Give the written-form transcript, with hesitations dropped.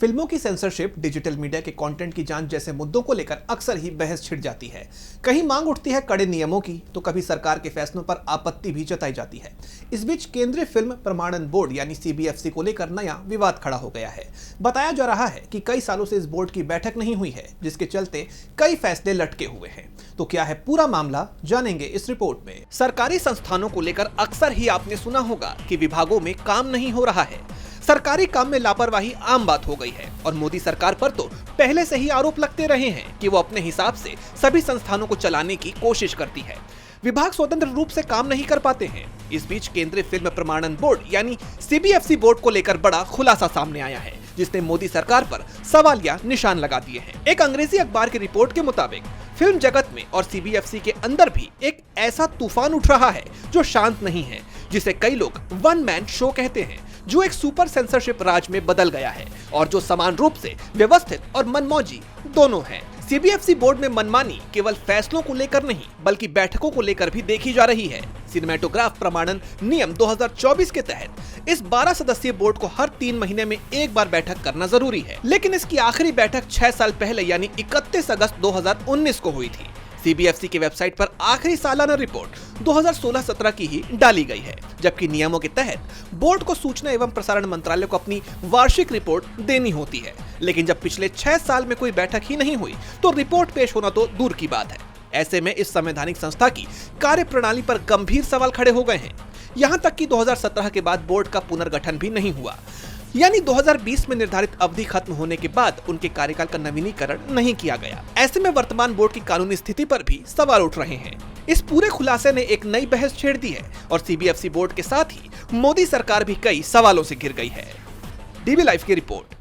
फिल्मों की censorship, digital media के कंटेंट की जांच जैसे मुद्दों को लेकर अक्सर ही बहस छिड़ जाती है। कहीं मांग उठती है कड़े नियमों की, तो कभी सरकार के फैसलों पर आपत्ति भी जताई जाती है। इस बीच केंद्रीय फिल्म प्रमाणन बोर्ड यानी सीबीएफसी को लेकर नया विवाद खड़ा हो गया है। बताया जा रहा है कि कई सालों से इस बोर्ड की बैठक नहीं हुई है, जिसके चलते कई फैसले लटके हुए हैं। तो क्या है पूरा मामला, जानेंगे इस रिपोर्ट में। सरकारी संस्थानों को लेकर अक्सर ही आपने सुना होगा कि विभागों में काम नहीं हो रहा है। सरकारी काम में लापरवाही आम बात हो गई है और मोदी सरकार पर तो पहले से ही आरोप लगते रहे हैं कि वो अपने हिसाब से सभी संस्थानों को चलाने की कोशिश करती है। विभाग स्वतंत्र रूप से काम नहीं कर पाते हैं। इस बीच केंद्रीय फिल्म प्रमाणन बोर्ड यानी सीबीएफसी बोर्ड को लेकर बड़ा खुलासा सामने आया है, जिसने मोदी सरकार पर सवालिया निशान लगा दिए हैं। एक अंग्रेजी अखबार की रिपोर्ट के मुताबिक फिल्म जगत में और सीबीएफसी के अंदर भी एक ऐसा तूफान उठ रहा है जो शांत नहीं है, जिसे कई लोग वन मैन शो कहते हैं, जो एक सुपर सेंसरशिप राज में बदल गया है और जो समान रूप से व्यवस्थित और मनमौजी दोनों है। सीबीएफसी बोर्ड में मनमानी केवल फैसलों को लेकर नहीं बल्कि बैठकों को लेकर भी देखी जा रही है। सिनेमेटोग्राफ प्रमाणन नियम 2024 के तहत इस 12 सदस्यीय बोर्ड को हर 3 महीने में एक बार बैठक करना जरूरी है, लेकिन इसकी आखिरी बैठक 6 साल पहले यानी 31 अगस्त 2019 को हुई थी। सीबीएफसी की वेबसाइट पर आखिरी सालाना रिपोर्ट 2016-17 की ही डाली गई है, जबकि नियमों के तहत बोर्ड को सूचना एवं प्रसारण मंत्रालय को अपनी वार्षिक रिपोर्ट देनी होती है। लेकिन जब पिछले 6 साल में कोई बैठक ही नहीं हुई तो रिपोर्ट पेश होना तो दूर की बात है। ऐसे में इस संवैधानिक संस्था की कार्यप्रणाली पर गंभीर सवाल खड़े हो गए हैं। यहाँ तक कि 2017 के बाद बोर्ड का पुनर्गठन भी नहीं हुआ, यानी 2020 में निर्धारित अवधि खत्म होने के बाद उनके कार्यकाल का नवीनीकरण नहीं किया गया। ऐसे में वर्तमान बोर्ड की कानूनी स्थिति पर भी सवाल उठ रहे हैं। इस पूरे खुलासे ने एक नई बहस छेड़ दी है और सीबीएफसी बोर्ड के साथ ही मोदी सरकार भी कई सवालों से घिर गई है। डीबी लाइव की रिपोर्ट।